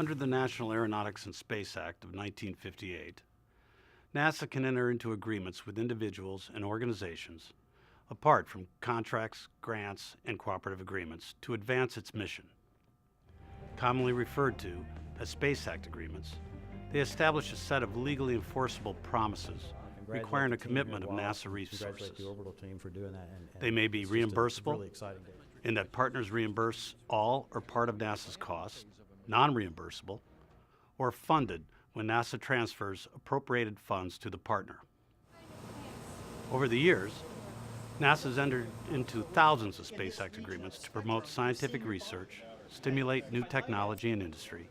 Under the National Aeronautics and Space Act of 1958, NASA can enter into agreements with individuals and organizations, apart from contracts, grants, and cooperative agreements, to advance its mission. Commonly referred to as Space Act agreements, they establish a set of legally enforceable promises requiring a commitment of NASA resources. They may be reimbursable, in that partners reimburse all or part of NASA's costs, non-reimbursable, or funded when NASA transfers appropriated funds to the partner. Over the years, NASA has entered into thousands of Space Act agreements to promote scientific research, stimulate new technology and industry,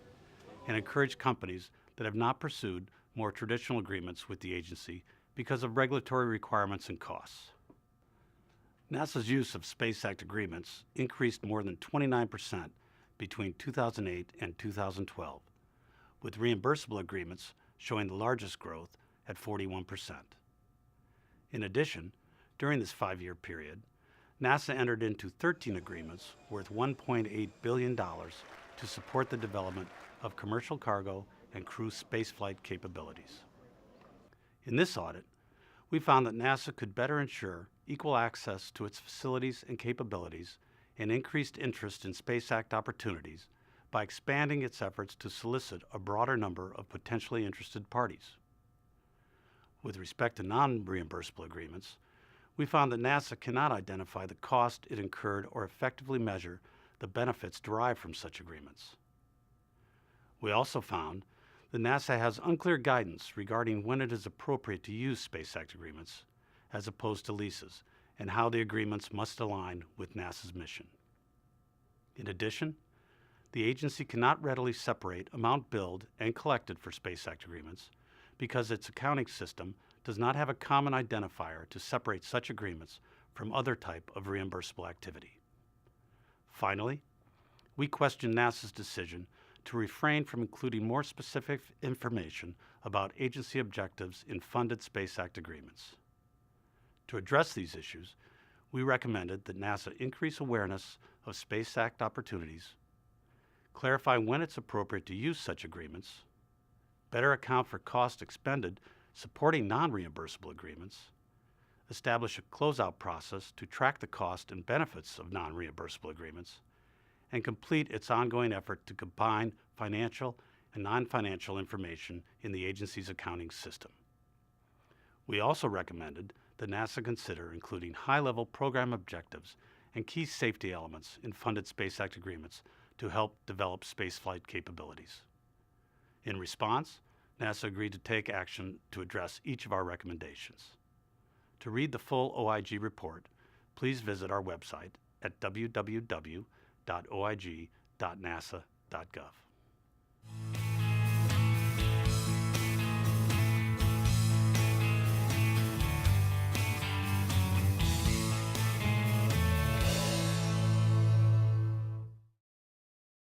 and encourage companies that have not pursued more traditional agreements with the agency because of regulatory requirements and costs. NASA's use of Space Act agreements increased more than 29% between 2008 and 2012, with reimbursable agreements showing the largest growth at 41%. In addition, during this 5-year period, NASA entered into 13 agreements worth $1.8 billion to support the development of commercial cargo and crew spaceflight capabilities. In this audit, we found that NASA could better ensure equal access to its facilities and capabilities and increased interest in Space Act opportunities by expanding its efforts to solicit a broader number of potentially interested parties. With respect to non-reimbursable agreements, we found that NASA cannot identify the cost it incurred or effectively measure the benefits derived from such agreements. We also found that NASA has unclear guidance regarding when it is appropriate to use Space Act agreements as opposed to leases, and how the agreements must align with NASA's mission. In addition, the agency cannot readily separate amount billed and collected for Space Act agreements because its accounting system does not have a common identifier to separate such agreements from other type of reimbursable activity. Finally, we question NASA's decision to refrain from including more specific information about agency objectives in funded Space Act agreements. To address these issues, we recommended that NASA increase awareness of Space Act opportunities, clarify when it's appropriate to use such agreements, better account for cost expended supporting non-reimbursable agreements, establish a closeout process to track the cost and benefits of non-reimbursable agreements, and complete its ongoing effort to combine financial and non-financial information in the agency's accounting system. We also recommended that NASA consider including high-level program objectives and key safety elements in funded Space Act agreements to help develop spaceflight capabilities. In response, NASA agreed to take action to address each of our recommendations. To read the full OIG report, please visit our website at www.oig.nasa.gov.